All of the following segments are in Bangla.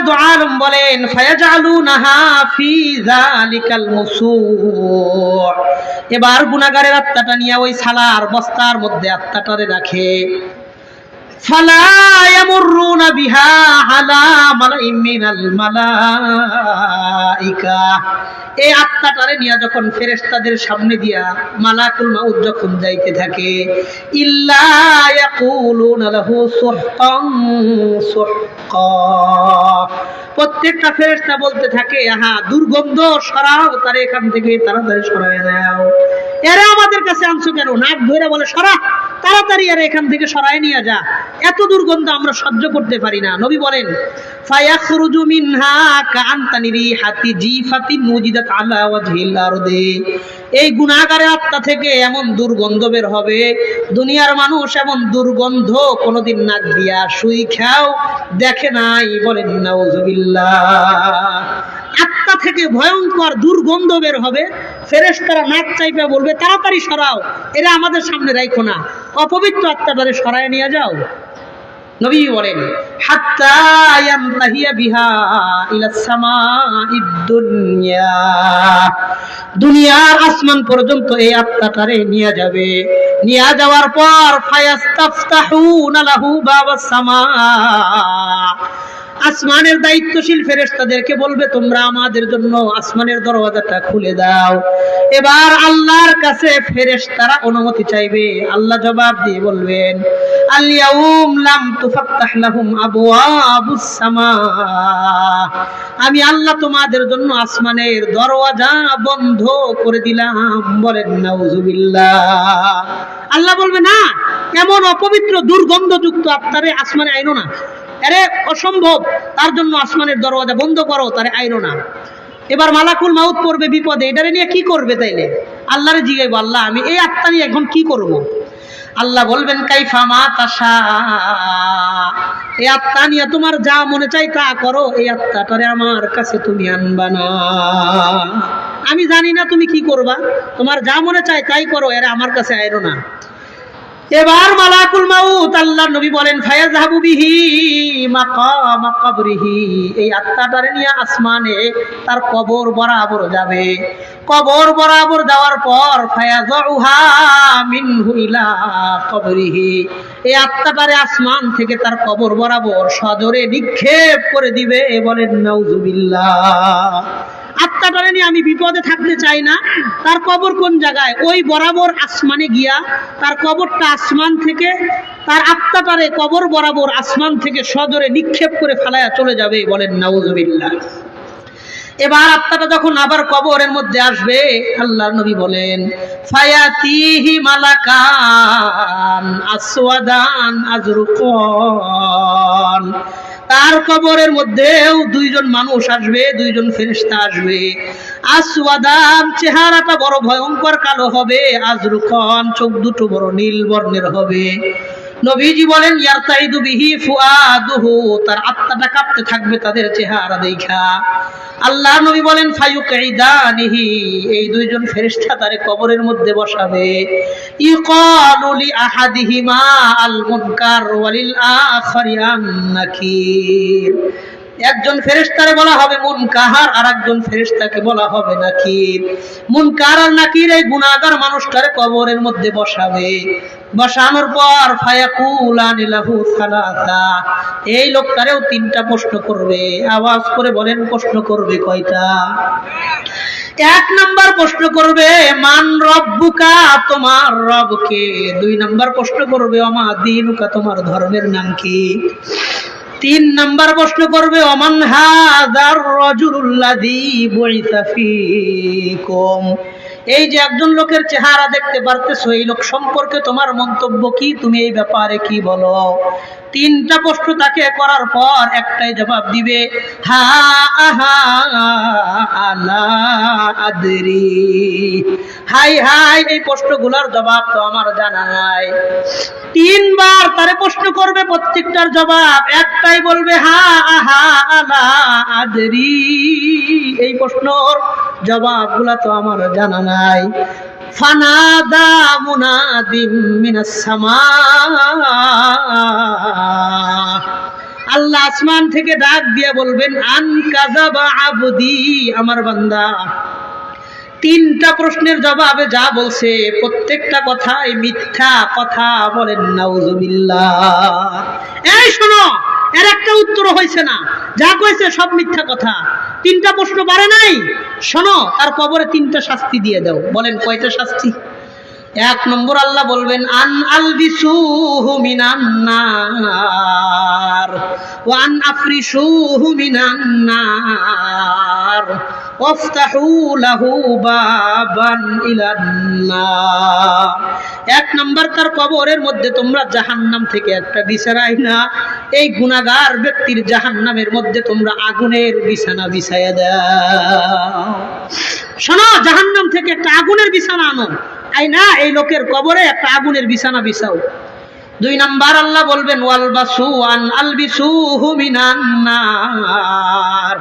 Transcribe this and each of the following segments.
দু আলম বলেন ফায়াজালুনাহা ফি যালিকাল মুসু', এবার গুনাহগারের আত্মাটা নিয়ে ওই সালার বস্তার মধ্যে আত্মাটারে রাখে। ফালা ইয়ামুরুনা বিহা আলা মালাইম মিনাল মালাইকা, এই আত্মাটারে নিয়ে যখন ফেরেশতাদের সামনে দিয়া মালাকুল মাউত যখন যাইতে থাকে, ইল্লা ইয়াকুলুনা লাহু সুহকান সুহকা, প্রত্যেকটা ফেরেশতা বলতে থাকে আহা দুর্গন্ধ সরাও, তারে এখান থেকে তাড়াতাড়ি সরায় দাও। এরা আমাদের কাছে আনছো কেন? নাক ধরে বলে সরা, তাড়াতাড়ি এরা এখান থেকে সরায় নিয়ে যা, এত দুর্গন্ধ আমরা সহ্য করতে পারি না। নবী বলেন ফায়াখরুজু মিনহা কাআনতানি রিহাতি জিফাতিন মুজিদাত আলা ওয়াজহিল আরদি, এই গুনাহগারের আত্মা থেকে এমন দুর্গন্ধ বের হবে, দুনিয়ার মানুষ এমন দুর্গন্ধ কোনোদিন নাক দিয়া সুই খাও দেখে নাই। বলেন নাউজুবিল্লাহ। আত্মা থেকে ভয়ঙ্কর দুর্গন্ধ বের হবে, ফেরেশতারা নাক চাইপা বলবে তাড়াতাড়ি সরাও, এরা আমাদের সামনে রাখো না, অপবিত্র আত্মাটারে সরায় নিয়ে যাও। নবী বলেন হাত্তা ইয়ানতাহিয়া বিহা ইলাস সামাইদ দুনিয়া, দুনিয়ার আসমান পর্যন্ত এই আত্মাটারে নিয়ে যাবে। নিয়ে যাওয়ার পর ফায়াস্তাফতাহুনা লাহু বাবাস সামা, আসমানের দায়িত্বশীল ফেরেশতাদেরকে বলবে তোমরা আমাদের জন্য আসমানের দরওয়াজাটা খুলে দাও। এবার আল্লাহর কাছে ফেরেশতারা অনুমতি চাইবে, আল্লাহ জবাব দিয়ে বলবেন আল ইয়াউম লাম তুফাত্তাহ লাহুম আবওয়াবুস সামা, আমি আল্লাহ তোমাদের জন্য আসমানের দরওয়াজা বন্ধ করে দিলাম। বলেন নাউজুবিল্লাহ। আল্লাহ বলবে না, এমন অপবিত্র দুর্গন্ধযুক্ত আত্মারে আসমানে আইনো না, আরে অসম্ভব, তার জন্য আসমানের দরওয়াজা বন্ধ করো, তারে আইনো না। এবার মালাকুল মাউত পড়বে বিপদে, এটারে নিয়ে কি করবে? তাইলে আল্লাহরে জিগাইবো আল্লাহ আমি এই আত্মা নিয়ে এখন কি করব? আল্লাহ বলবেন কাইফা মা তাশা, এই আত্মা নিয়ে তোমার যা মনে চাই তা করো, এই আত্মাটারে আমার কাছে তুমি আনবা না, আমি জানি না তুমি কি করবা, তোমার যা মনে চাই তাই করো, এরা আমার কাছে আইরো না। এবার মালাকুল মাউত আল্লাহর নবী বলেন ফায়াযহাবু বিহি মাকামা কবরিহি, এই আত্মাটারে নিয়ে আসমানে তার কবর বরাবর যাবে। কবর বরাবর যাওয়ার পর ফায়াযউহা মিনহু ইলা কবরিহি, এই আত্মাটারে আসমান থেকে তার কবর বরাবর সজোরে নিক্ষেপ করে দিবে। বলেন নাউজুবিল্লাহ। আত্মাটারে নিয়ে আমি বিপদে থাকতে চাই না, তার কবর কোন জায়গায়? ওই বরাবর আসমানে গিয়া তার কবরটা আসমান থেকে, তার আত্মাটারে কবর বরাবর আসমান থেকে সজোরে নিক্ষেপ করে ফেলায়া চলে যাবে। বলেন নাউজুবিল্লাহ। এবার আত্মাটা যখন আবার কবরের মধ্যে আসবে, আল্লাহর নবী বলেন ফায়াতিহি মালাকান আসওয়াদান আজরুকান, তার কবরের মধ্যেও দুইজন মানুষ আসবে, দুইজন ফেরেশতা আসবে। আসওয়াদান, চেহারাটা বড় ভয়ঙ্কর কালো হবে, আজরুকান, চোখ দুটো বড় নীল বর্ণের হবে। নবীজি বলেন ইয়ারতাইদু বিহি ফুআদুহু, তার আত্মাটা কাঁপতে থাকবে তাদের চেহারা দেখা। আল্লাহ নবী বলেন ফায়ুকঈদানিহি, এই দুইজন ফেরেশতা তারে কবরের মধ্যে বসাবে। ইকালু লি আহাদিহিমা আল মুনকার ওয়ালিল আখারি আন নাকির, একজন ফেরেশতারে বলা হবে মুনকার, আর একজন ফেরেশতাকে বলা হবে নাকির। মুনকার আর নাকির এই গুনাহগার মানুষটারে কবরের মধ্যে বসাবে। বসানোর পর ফায়াকুলানি লাহু সালাসা, এই লোকটারেও তিনটা প্রশ্ন করবে। আওয়াজ করে বলেন প্রশ্ন করবে কয়টা? এক নাম্বার প্রশ্ন করবে মান রব্বুকা, তোমার রব কে? দুই নাম্বার প্রশ্ন করবে ওমা দীনুকা, তোমার ধর্মের নাম কি? তিন নাম্বার প্রশ্ন করবে ওমান হাযার রাজুলুল্লাযী বুইসা ফীকুম, এই যে একজন লোকের চেহারা দেখতে পারতেছো, এই লোক সম্পর্কে তোমার মন্তব্য কি, তুমি এই ব্যাপারে কি বলো? তিনটা প্রশ্ন তাকে করার পর একটাই জবাব দিবে, হা আহা আলা আদরি, হাই হাই এই প্রশ্নগুলোর জবাব তো আমার জানা নাই। তিনবার তারে প্রশ্ন করবে, প্রত্যেকটার জবাব একটাই বলবে, হা আহা আলা আদরি, এই প্রশ্নর জবাবগুলা তো আমার জানা নাই। ফানাদা মুনাদিম মিনাস সামা, আল্লাহ আসমান থেকে ডাক দিয়ে বলবেন আন কাযাবা আবদি, আমার বান্দা তিনটা প্রশ্নের জবাবে যা বলছে প্রত্যেকটা কথাই মিথ্যা কথা। বলেন নাউজুবিল্লাহ। এই শোনো, এর একটা উত্তর হয়েছে না, যা কইছে সব মিথ্যা কথা। তিনটা প্রশ্ন পারে নাই, শোনো, তার কবরে তিনটা শাস্তি দিয়ে দাও। বলেন কয়টা শাস্তি? এক নম্বর আল্লাহ বলবেন আন আলবিসুহু মিনান নার ওয়া আন আফরিশুহু মিনান নার ওয়াফতাহু লাহু বাবান ইলান নার। এক নম্বর, তার কবরের মধ্যে তোমরা জাহান্নাম থেকে একটা বিছানা আইনা এই গুনাহগার ব্যক্তির জাহান্নামের মধ্যে তোমরা আগুনের বিছানা বিছায়া দাও। শোনো, জাহান্নাম থেকে একটা আগুনের বিছানা আনো, আইনা এই লোকের কবরে একটা আগুনের বিছানা বিছাও। দুই নাম্বার আল্লাহ বলবেন ওয়ালবাসু আন আলবিসুহু মিনান নার,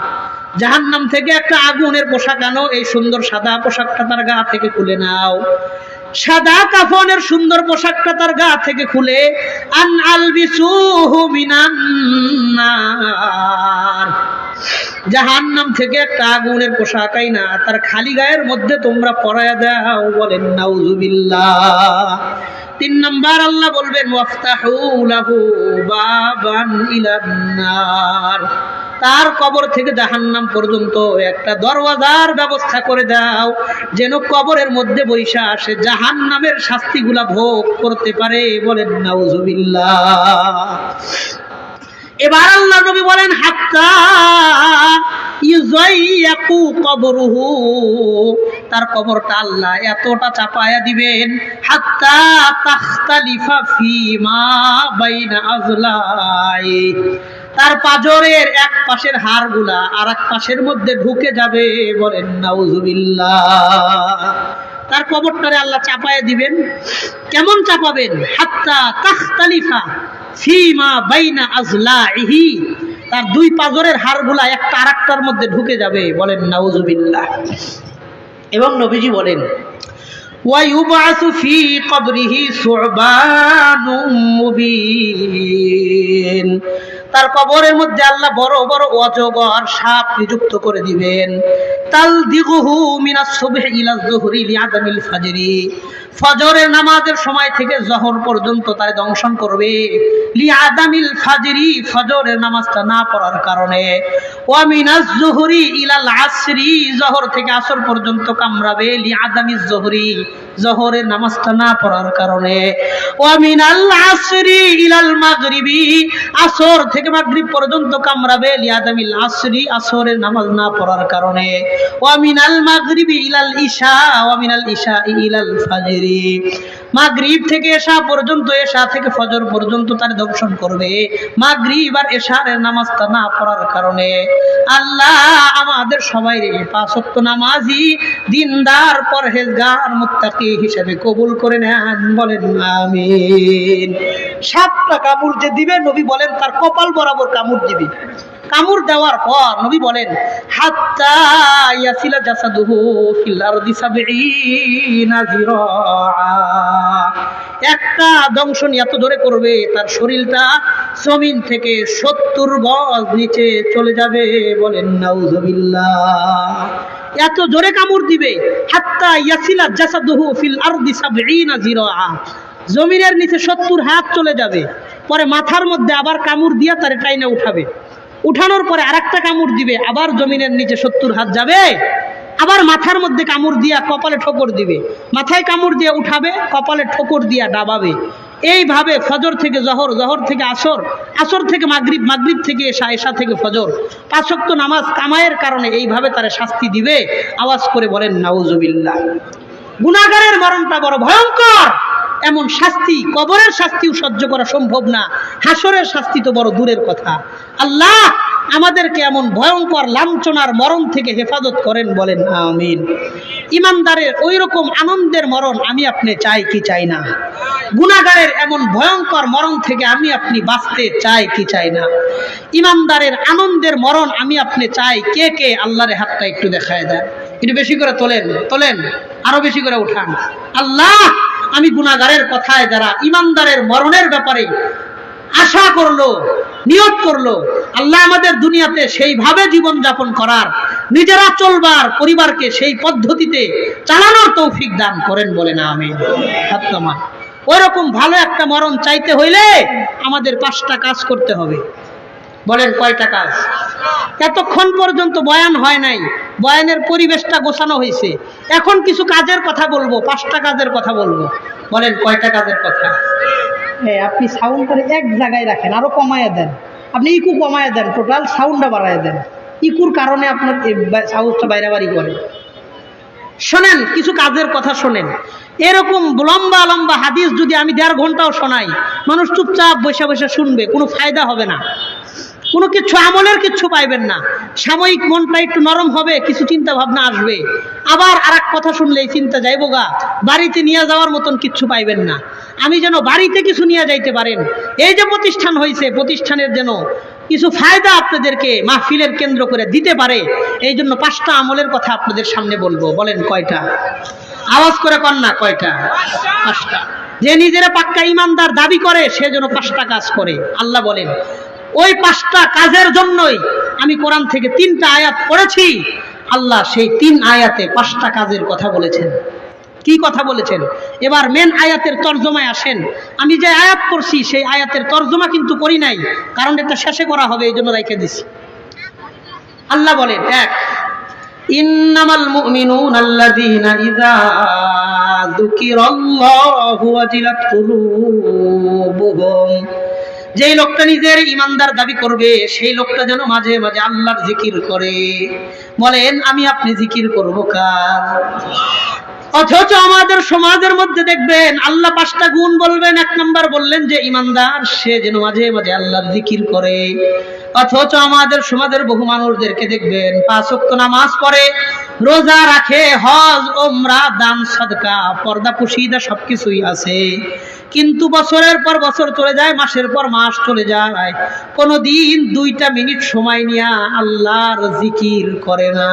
জাহান্নাম থেকে একটা আগুনের পোশাক আনো, এই সুন্দর সাদা পোশাকটা তার গা থেকে খুলে নাও। সাদা কাফনের সুন্দর পোশাকটা তার গা থেকে খুলে আন আলবিসুহু মিনান নার, জাহান্নাম থেকে একটা আগুনের পোশাক আইনা তার খালি গায়ের মধ্যে তোমরা পরায়া দাও। বলেন নাউজুবিল্লাহ। তিন নাম্বার আল্লাহ বলবেন ওয়াফতাহু লাহু বাবান ইলান নার, তার কবর থেকে জাহান্নাম পর্যন্ত একটা দরওয়াজার ব্যবস্থা করে দাও, যেন কবরের মধ্যে বৈশা আসে জাহান্নামের শাস্তিগুলা ভোগ করতে পারে। বলেন নাউজুবিল্লাহ। এবার আল্লাহ নবী বলেন হাত্তা ইউযাইয়াকু কবরুহু, তার কবরটা আল্লাহ এতটা চাপায়া দিবেন হাত্তা তাখতালিফা ফীমা বাইনা আযলাই, তার পাজরের এক পাশের হাড়গুলা আর এক পাশের মধ্যে ঢুকে যাবে। বলেন নাউজুবিল্লাহ। তার কবরটারে আল্লাহ চাপায়া দিবেন। কেমন চাপাবেন? হাত্তা তাখতালিফা ফীমা বাইনা আযলাইহি, তার দুই পাজরের হাড়গুলা একটা আরেকটার মধ্যে ঢুকে যাবে। বলেন নাউজুবিল্লাহ। এবং নবীজি বলেন ওয়া ইউবাসু ফি কবরিহি সুবানুম মুবিন, তার কবরের মধ্যে আল্লাহ বড় বড় অজগর সাপ নিযুক্ত করে দিবেন। তালদিগুহু মিনাস সুবহি ইলা যুহরি লিআদামিল ফাজরি, ফজরের নামাজের সময় থেকে জোহর পর্যন্ত তার দংশন করবে। লিআদামিল ফাজরি, ফজরের নামাজটা না পড়ার কারণে। ওয়া মিনাজ যুহরি ইলাল আসরি, জোহর থেকে আসর পর্যন্ত কামড়াবে। লিআদামিজ যুহরি, জোহরের নামাজটা না পড়ার কারণে। ওয়া মিনাল আসরি ইলাল মাগরিবি, আসর থেকে মাগরিব পর্যন্ত কামড়াবে। লিআদামিল আসরি, আসরের নামাজ না পড়ার কারণে। ওয়া মিনাল মাগরিবি ইলাল ইশা, ওয়া মিনাল ইশা ইলাল ফাজরি, মাগরিব থেকে এশা পর্যন্ত, এশা থেকে ফজর পর্যন্ত তার দংশন করবে। মাগরিব আর এশার নামাজটা না পড়ার কারণে। আল্লাহ আমাদের সবাই পাঁচ ওয়াক্ত নামাজি, দিনদার, পরহেজগার, মুত্তাকি হিসেবে কবুল করে নেন। বলেন আমিন। 7টা কামড় যে দিবে, নবী বলেন তার কপাল বরাবর কামড় দিবে। কামড় দেওয়ার পর নবী বলেন হাত্তা ইয়াসিলা জাসাদুহু ফিল আরদি 70 যিরাআ, একটা দংশন এত জোরে করবে তার শরীরটা জমিন থেকে 70 গজ নিচে চলে যাবে। বলেন নাউজুবিল্লাহ। এত জোরে কামড় দিবে হাত্তা ইয়াসিলা জাসাদুহু ফিল আরদি 70 যিরাআ, জমিনের নিচে 70 হাত চলে যাবে। পরে মাথার মধ্যে আবার কামড় দিয়া তারে টাইনে উঠাবে। উঠানোর পরে আরেকটা কামড় দিবে, আবার জমিনের নিচে 70 হাত যাবে। আবার মাথার মধ্যে কামড় দিয়া কপালে ঠোকর দিবে, মাথায় কামড় দিয়ে উঠাবে, কপালে ঠোকর দিয়া ডাবাবে। এইভাবে ফজর থেকে জহর, জহর থেকে আসর, আসর থেকে মাগরিব, মাগরিব থেকে এশা, এশা থেকে ফজর, 5 ওয়াক্ত নামাজ কামায়ের কারণে এইভাবে তারা শাস্তি দিবে। আওয়াজ করে বলেন নাউজুবিল্লাহ। গুনাহগারের মরণটা বড় ভয়ঙ্কর। এমন শাস্তি, কবরের শাস্তিও সহ্য করা সম্ভব না, হাসরের শাস্তি তো বড় দূরের কথা। আল্লাহ আমাদেরকে এমন ভয়ঙ্কর লাঞ্ছনার মরণ থেকে হেফাজত করেন। বলেন আমিন। ইমানদারের ওই রকম আনন্দের মরণ আমি আপনি চাই কি চাই না? গুনাহগারের এমন ভয়ঙ্কর মরণ থেকে আমি আপনি বাঁচতে চাই কি চাই না? ইমানদারের আনন্দের মরণ আমি আপনি চাই কে কে? আল্লাহর হাতটা একটু দেখায় দেন, একটু বেশি করে তোলেন, তোলেন, আরো বেশি করে উঠান। আল্লাহ আমি গুনাহগারের কথায় যারা ইমানদারের মরণের ব্যাপারে আশা করলো, নিয়ত করলো আল্লাহ আমাদের দুনিয়াতে সেইভাবে জীবন যাপন করার, নিজেরা চলবার, পরিবারকে সেই পদ্ধতিতে চালানোর তৌফিক দান করেন, বলেন আমিন। ওইরকম ভালো একটা মরণ চাইতে হইলে আমাদের 5টা কাজ করতে হবে। বলেন কয়টা কাজ? এতক্ষণ পর্যন্ত বয়ান হয় নাই, বয়ানের পরিবেশটা গোছানো হয়েছে, এখন কিছু কাজের কথা বলবো, 5টা কাজের কথা বলবো। বলেন কয়টা কাজের কথা? আপনি সাউন্ডটা এক জায়গায় রাখেন, আরো কমায় দেন, আপনি ইকু কমায় দেন, টোটাল সাউন্ডটা বাড়ায় দেন, ইকুর কারণে আপনার সাউন্ডটা বাইরে বাড়ি করে। শোনেন, কিছু কাজের কথা শোনেন। এরকম লম্বা লম্বা হাদিস যদি আমি 1.5 ঘন্টাও শোনাই, মানুষ চুপচাপ বসে বসে শুনবে, কোনো ফায়দা হবে না, কোনো কিছু আমলের কিছু পাইবেন না। সাময়িক মনটা একটু নরম হবে, কিছু চিন্তা ভাবনা আসবে, আবার আরেক কথা শুনলেই চিন্তা যাইবো গা, বাড়িতে নিয়ে যাওয়ার মতন কিছু পাইবেন না। আমি যেন বাড়িতে কিছু নিয়ে যাইতে পারেন, এই যে প্রতিষ্ঠান হয়েছে, প্রতিষ্ঠানের যেন কিছু ফায়দা আপনাদেরকে মাহফিলের কেন্দ্র করে দিতে পারে, এই জন্য 5টা আমলের কথা আপনাদের সামনে বলবো। বলেন কয়টা? আওয়াজ করে কন না, কয়টা? 5টা। যে নিজেরা পাক্কা ইমানদার দাবি করে সে যেন 5টা কাজ করে। আল্লাহ বলেন ওই 5টা কাজের জন্যই আমি কোরআন থেকে 3টা আয়াত পড়েছি। আল্লাহ সেই 3 আয়াতে 5টা কাজের কথা বলেছেন। কি কথা বলেছেন? এবার মেন আয়াতের তর্জমায় আসেন। আমি যে আয়াত পড়ছি সেই আয়াতের তর্জমা কিন্তু করি নাই, কারণ এটা শেষে করা হবে, এই জন্য রেখে দিছি। আল্লাহ বলেন, 1, ইন্নামাল মুমিনুনা আল্লাযীনা ইযা যুকিরাল্লাহু ওয়াজিলাত কুলুবুহুম, যেই লোকটা নিজের ইমানদার দাবি করবে সেই লোকটা যেন মাঝে মাঝে আল্লাহর জিকির করে। বলেন আমি আপনি জিকির করব কার? অথচ আমাদের সমাজের মধ্যে দেখবেন আল্লাহ 5টা গুণ বলবেন, 1 নাম্বার বললেন যে ইমানদার সে যেন মাঝে মাঝে আল্লাহর জিকির করে। অথচ আমাদের সমাজের বহু মানুষদেরকে দেখবেন 5 ওয়াক্ত নামাজ পড়ে, রোজা রাখে, হজ ওমরা, দান সাদকা, পর্দা পুশিদা সবকিছুই আছে, কিন্তু বছরের পর বছর চলে যায়, মাসের পর মাস চলে যায়, কোনদিন 2টা মিনিট সময় নিয়ে আল্লাহর জিকির করে না।